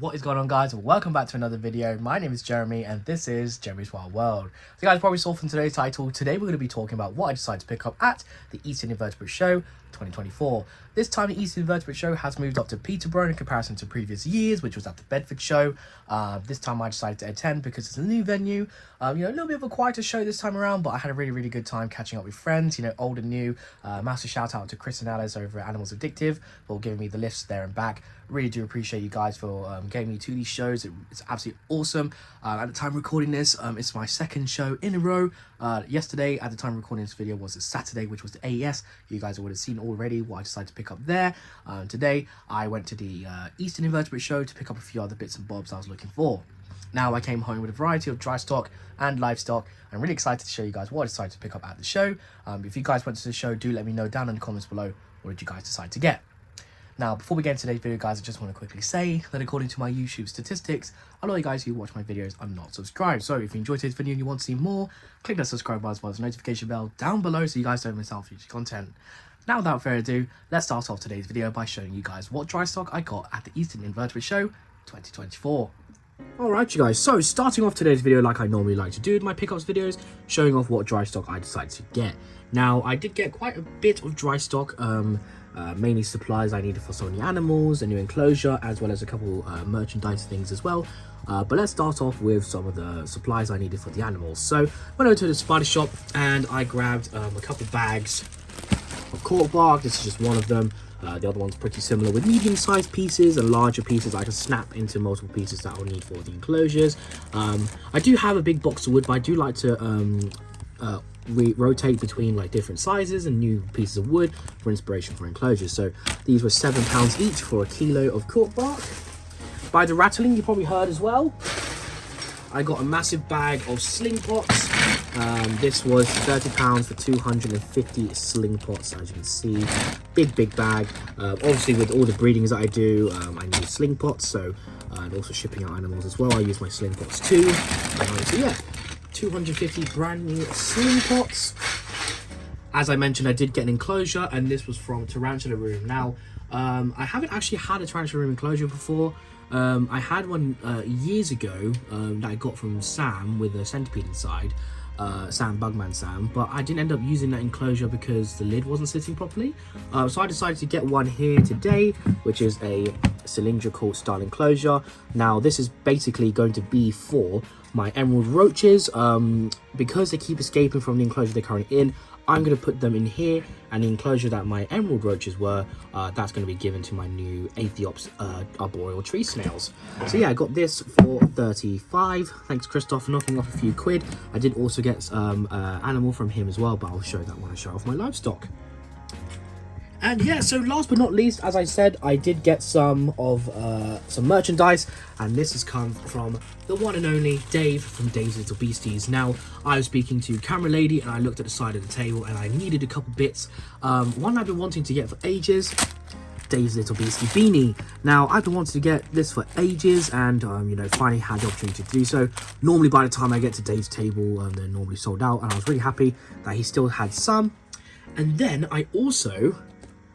What is going on, guys? Welcome back to another video. My name is Jeremy and this is Jeremy's Wild World. So guys, probably saw from today's title, today we're going to be talking about what I decided to pick up at the Eastern Invertebrate Show 2024. This time the Eastern Invertebrate Show has moved up to Peterborough in comparison to previous years, which was at the Bedford Show. This time I decided to attend because it's a new venue. A little bit of a quieter show this time around, but I had a really good time catching up with friends, old and new. Massive shout out to Chris and Alice over at Animals Addictive for giving me the lifts there and back. Really do appreciate you guys for getting me to these shows. It's absolutely awesome. At the time of recording this, it's my second show in a row. Yesterday, at the time of recording this video, was a Saturday, which was the AES. You guys would have seen already what I decided to pick up there. Today, I went to the Eastern Invertebrate Show to pick up a few other bits and bobs I was looking for. Now, I came home with a variety of dry stock and livestock. I'm really excited to show you guys what I decided to pick up at the show. If you guys went to the show, do let me know down in the comments below what did you guys decide to get. Now, before we get into today's video, guys, I just want to quickly say that according to my YouTube statistics, a lot of you guys who watch my videos are not subscribed. So if you enjoyed today's video and you want to see more, click that subscribe button as well as the notification bell down below so you guys don't miss out on future content. Now, without further ado, let's start off today's video by showing you guys what dry stock I got at the Eastern Invertebrate Show 2024. Alright you guys, so starting off today's video like I normally like to do with my pickups videos, showing off what dry stock I decided to get. Now, I did get quite a bit of dry stock, mainly supplies I needed for some of the animals, a new enclosure, as well as a couple merchandise things as well. But let's start off with some of the supplies I needed for the animals. So, went over to the spider shop and I grabbed a couple bags of cork bark. This is just one of them. The other one's pretty similar with medium-sized pieces and larger pieces I can snap into multiple pieces that I'll need for the enclosures. I do have a big box of wood, but I do like to rotate between like different sizes and new pieces of wood for inspiration for enclosures. So these were £7 each for a kilo of cork bark. By the rattling, you probably heard as well. I got a massive bag of sling pots. This was £30 for 250 sling pots, as you can see. Big bag. Obviously, with all the breedings that I do, I need sling pots. So, and also shipping out animals as well, I use my sling pots too. So yeah, 250 brand new sling pots. As I mentioned, I did get an enclosure, and this was from Tarantula Room. Now, I haven't actually had a Tarantula Room enclosure before. I had one years ago that I got from Sam with a centipede inside, Bugman Sam, but I didn't end up using that enclosure because the lid wasn't sitting properly. So I decided to get one here today, which is a cylindrical style enclosure. Now this is basically going to be for my emerald roaches. Because they keep escaping from the enclosure they're currently in, I'm going to put them in here, and the enclosure that my emerald roaches were, that's going to be given to my new Aethiops arboreal tree snails. So yeah, I got this for 35. Thanks Christoph for knocking off a few quid. I did also get some animal from him as well, but I'll show that when I show off my livestock. And yeah, so last but not least, as I said, I did get some merchandise, and this has come from the one and only Dave from Dave's Little Beasties. Now, I was speaking to Camera Lady, and I looked at the side of the table, and I needed a couple bits. One I've been wanting to get for ages, Dave's Little Beastie beanie. Now, I've been wanting to get this for ages, and finally had the opportunity to do so. Normally, by the time I get to Dave's table, they're normally sold out, and I was really happy that he still had some. And then I also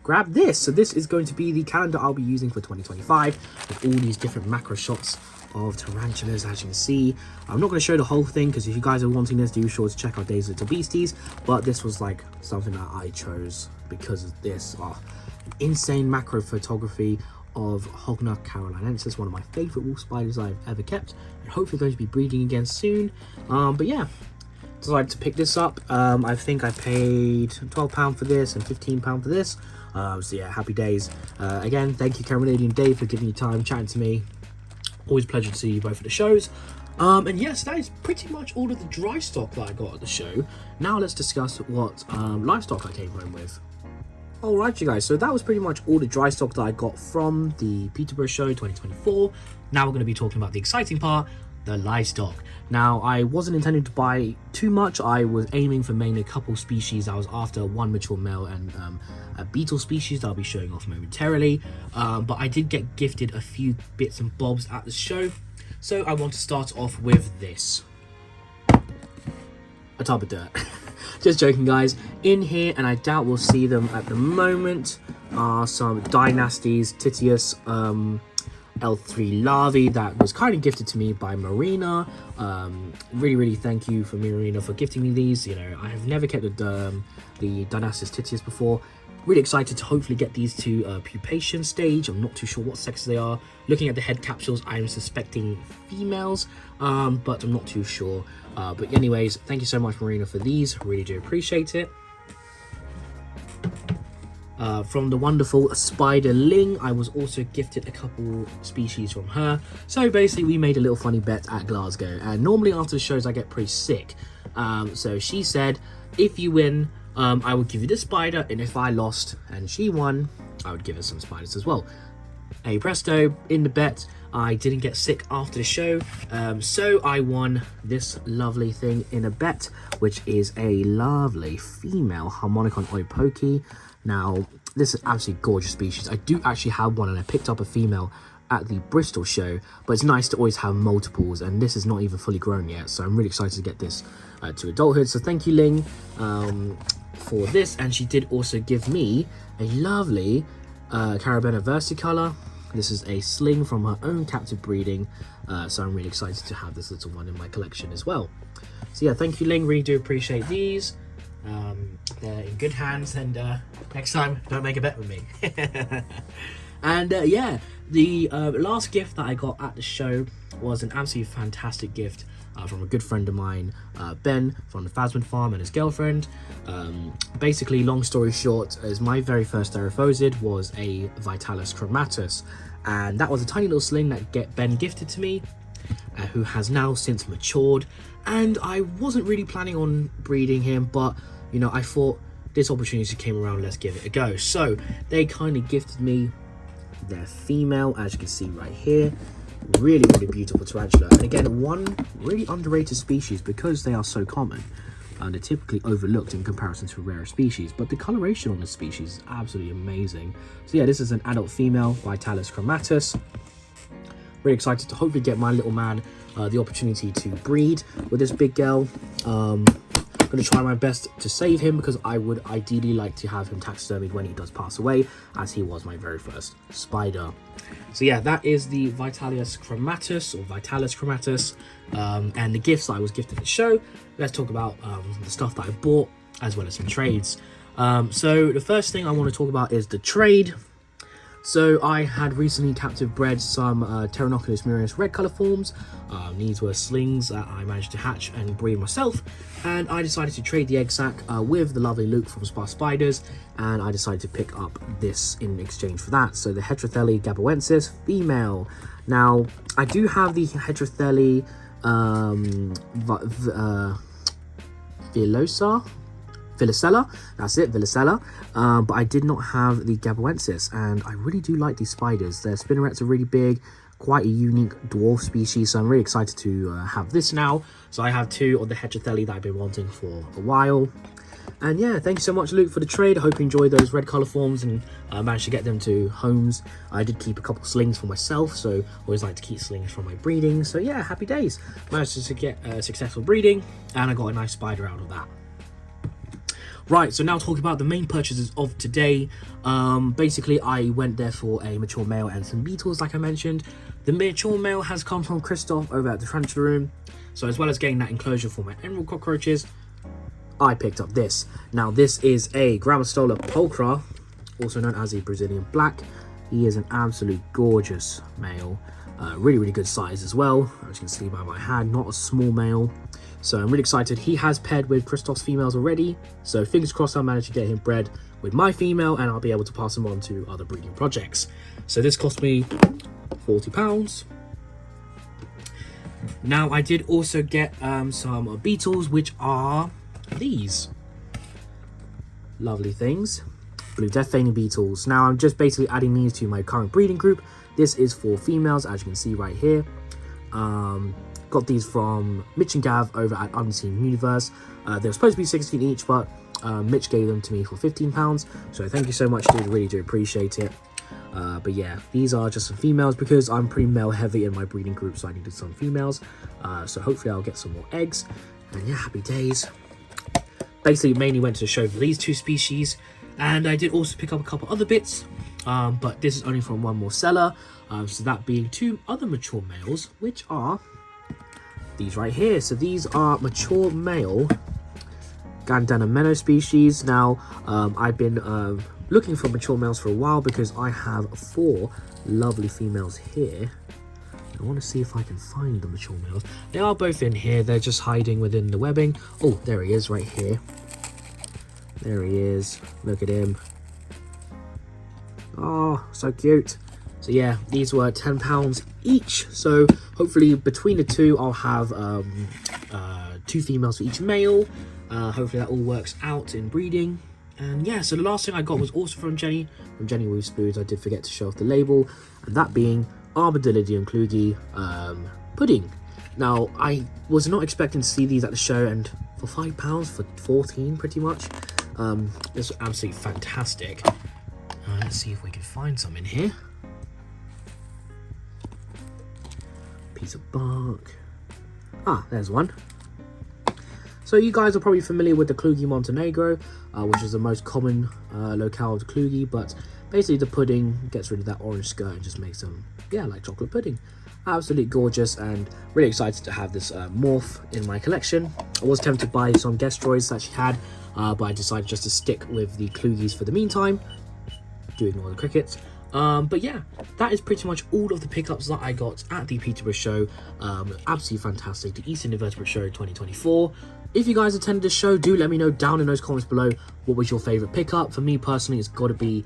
grab this. So this is going to be the calendar I'll be using for 2025 with all these different macro shots of tarantulas, as you can see. I'm not going to show the whole thing because if you guys are wanting this, do sure to check out Dave's Little Beasties, but this was like something that I chose because of this insane macro photography of Hogna carolinensis, one of my favorite wolf spiders I've ever kept, and hopefully going to be breeding again soon. But yeah, decided to pick this up. I think I paid £12 for this and £15 for this. So yeah, happy days. Again, thank you Cameron Lady and Dave for giving me time, chatting to me. Always a pleasure to see you both at the shows. And yes, that is pretty much all of the dry stock that I got at the show. Now let's discuss what livestock I came home with. Alright you guys, so that was pretty much all the dry stock that I got from the Peterborough Show 2024. Now we're going to be talking about the exciting part, the livestock. Now, I wasn't intending to buy too much. I was aiming for mainly a couple species. I was after one mature male and a beetle species that I'll be showing off momentarily. But I did get gifted a few bits and bobs at the show. So I want to start off with this. A tub of dirt. Just joking, guys. In here, and I doubt we'll see them at the moment, are some Dynasties, Titius, L3 larvae that was kind of gifted to me by Marina. Really thank you for Marina for gifting me these. You know, I have never kept the Dynastis titius before. Really excited to hopefully get these to pupation stage. I'm not too sure what sex they are. Looking at the head capsules, I'm suspecting females, but I'm not too sure. But anyways, thank you so much, Marina, for these. Really do appreciate it. From the wonderful spider Ling, I was also gifted a couple species from her. So basically, we made a little funny bet at Glasgow, and normally after the shows I get pretty sick. So she said, if you win, I would give you this spider, and if I lost and she won, I would give her some spiders as well. Hey presto, in the bet, I didn't get sick after the show, so I won this lovely thing in a bet, which is a lovely female Harmonicon Oipoki. Now, this is absolutely gorgeous species. I do actually have one, and I picked up a female at the Bristol show, but it's nice to always have multiples, and this is not even fully grown yet, so I'm really excited to get this to adulthood. So thank you, Ling, for this. And she did also give me a lovely Carabiner versicolor. This is a sling from her own captive breeding, so I'm really excited to have this little one in my collection as well. So yeah, thank you, Ling, really do appreciate these. They're in good hands, and next time don't make a bet with me. And yeah, the last gift that I got at the show was an absolutely fantastic gift from a good friend of mine, Ben from the Phasmid farm, and his girlfriend. Basically, long story short, as my very first Theraphosid was a Vitalus Chromatus, and that was a tiny little sling that Ben gifted to me, who has now since matured. And I wasn't really planning on breeding him, but you know, I thought this opportunity came around, let's give it a go. So they kind of gifted me their female, as you can see right here. Really beautiful tarantula, and again, one really underrated species because they are so common, and they're typically overlooked in comparison to rarer species, but the coloration on this species is absolutely amazing. So yeah, this is an adult female Vitalus Chromatus. Really excited to hopefully get my little man the opportunity to breed with this big girl. I'm going to try my best to save him, because I would ideally like to have him taxidermied when he does pass away, as he was my very first spider. So yeah, that is the Vitalus Chromatus, or Vitalus Chromatus, and the gifts I was gifted at the show. Let's talk about the stuff that I bought, as well as some trades. So the first thing I want to talk about is the trade. So I had recently captive bred some Pteronoculus murius red colour forms. These were slings that I managed to hatch and breed myself, and I decided to trade the egg sac with the lovely Luke from Spa Spiders, and I decided to pick up this in exchange for that. So the Heterothele gaboensis female. Now I do have the Heterothele Villicella, that's it, Villicella, but I did not have the gaboensis, and I really do like these spiders. Their spinnerets are really big, quite a unique dwarf species, so I'm really excited to have this now. So I have two of the Heterothele that I've been wanting for a while. And yeah, thank you so much, Luke, for the trade. I hope you enjoyed those red colour forms and managed to get them to homes. I did keep a couple slings for myself, so I always like to keep slings from my breeding. So yeah, happy days. Managed to get successful breeding, and I got a nice spider out of that. Right, so now talking about the main purchases of today. Basically, I went there for a mature male and some beetles, like I mentioned. The mature male has come from Christoph over at the Tarantula Room. So as well as getting that enclosure for my emerald cockroaches, I picked up this. Now, this is a Grammostola pulchra, also known as a Brazilian black. He is an absolute gorgeous male. Really good size as well, as you can see by my hand, not a small male. So I'm really excited. He has paired with Christoph's females already, so fingers crossed I'll manage to get him bred with my female, and I'll be able to pass him on to other breeding projects. So this cost me £40. Now I did also get some beetles, which are these lovely things, blue death feigning beetles. Now I'm just basically adding these to my current breeding group. This is for females, as you can see right here. Got these from Mitch and Gav over at Unseen Universe. They're supposed to be 16 each, but Mitch gave them to me for £15. So thank you so much, dude. Really do appreciate it. But yeah, these are just some females because I'm pretty male heavy in my breeding group, so I needed some females. So hopefully I'll get some more eggs. And yeah, happy days. Basically, mainly went to the show for these two species. And I did also pick up a couple other bits. But this is only from one more seller. So that being 2 other mature males, which are these right here. So these are mature male Gandanameno species. Now, I've been looking for mature males for a while because I have 4 lovely females here. I want to see if I can find the mature males. They are both in here. They're just hiding within the webbing. Oh, there he is right here. There he is. Look at him. Oh, so cute. So yeah, these were £10 each. So hopefully between the 2, I'll have 2 females for each male. Hopefully that all works out in breeding. And yeah, so the last thing I got was also from Jenny Woo Spoons. I did forget to show off the label, and that being Armadillo and Kugie pudding. Now, I was not expecting to see these at the show, and for £5, for 14 pretty much, it's absolutely fantastic. Let's see if we can find some in here. Piece of bark. Ah, there's one. So you guys are probably familiar with the Kugie Montenegro, which is the most common locale of the Kugie, but basically the pudding gets rid of that orange skirt and just makes them, yeah, like chocolate pudding. Absolutely gorgeous, and really excited to have this morph in my collection. I was tempted to buy some guest droids that she had, but I decided just to stick with the Kugies for the meantime. Do ignore the crickets. But yeah, that is pretty much all of the pickups that I got at the Peterborough show. Absolutely fantastic, the Eastern Invertebrate Show 2024. If you guys attended the show, do let me know down in those comments below what was your favorite pickup. For me personally, it's got to be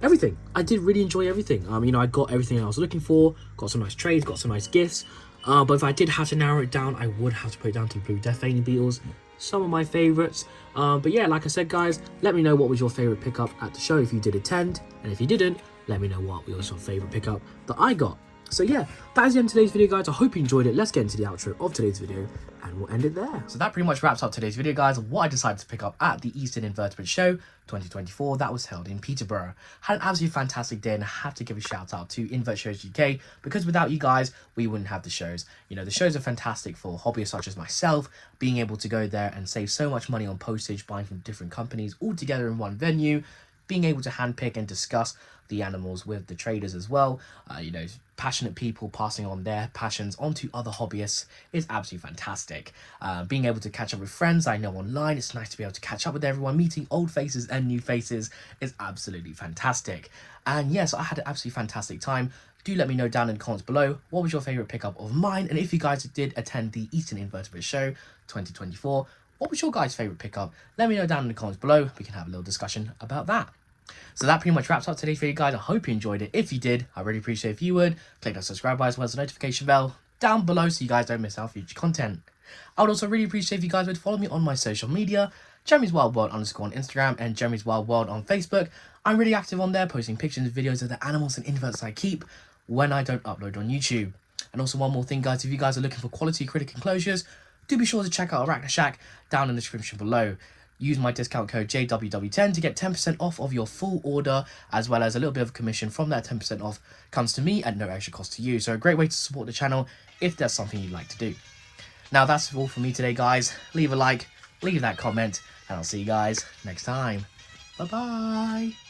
everything. I did really enjoy everything. You know, I got everything I was looking for, got some nice trades, got some nice gifts. But if I did have to narrow it down, I would have to put it down to Blue Death Alien Beetles. Some of my favorites. But yeah, like I said, guys, let me know what was your favorite pickup at the show if you did attend, and if you didn't, let me know what was your favorite pickup that I got. So yeah, that is the end of today's video, guys. I hope you enjoyed it. Let's get into the outro of today's video, and we'll end it there. So that pretty much wraps up today's video, guys, of what I decided to pick up at the Eastern Invertebrate Show 2024 that was held in Peterborough. Had an absolutely fantastic day, and I have to give a shout out to Invert Shows UK, because without you guys, we wouldn't have the shows. You know, the shows are fantastic for hobbyists such as myself, being able to go there and save so much money on postage, buying from different companies all together in one venue, being able to handpick and discuss the animals with the traders as well. You know, passionate people passing on their passions onto other hobbyists is absolutely fantastic. Being able to catch up with friends I know online, it's nice to be able to catch up with everyone. Meeting old faces and new faces is absolutely fantastic. And yes, I had an absolutely fantastic time. Do let me know down in the comments below what was your favorite pickup of mine, and if you guys did attend the Eastern Invertebrate Show 2024, what was your guys' favorite pickup? Let me know down in the comments below. We can have a little discussion about that. So that pretty much wraps up today's video, guys. I hope you enjoyed it. If you did, I really appreciate if you would click that subscribe button as well as the notification bell down below so you guys don't miss out future content. I would also really appreciate if you guys would follow me on my social media, Jeremy's Wild World _ on Instagram and Jeremy's Wild World on Facebook. I'm really active on there, posting pictures and videos of the animals and inverts I keep when I don't upload on YouTube. And also one more thing, guys, if you guys are looking for quality critic enclosures, do be sure to check out Arachna Shack down in the description below. Use my discount code JWW10 to get 10% off of your full order, as well as a little bit of commission from that 10% off comes to me at no extra cost to you. So a great way to support the channel if there's something you'd like to do. Now that's all for me today, guys. Leave a like, leave that comment, and I'll see you guys next time. Bye-bye.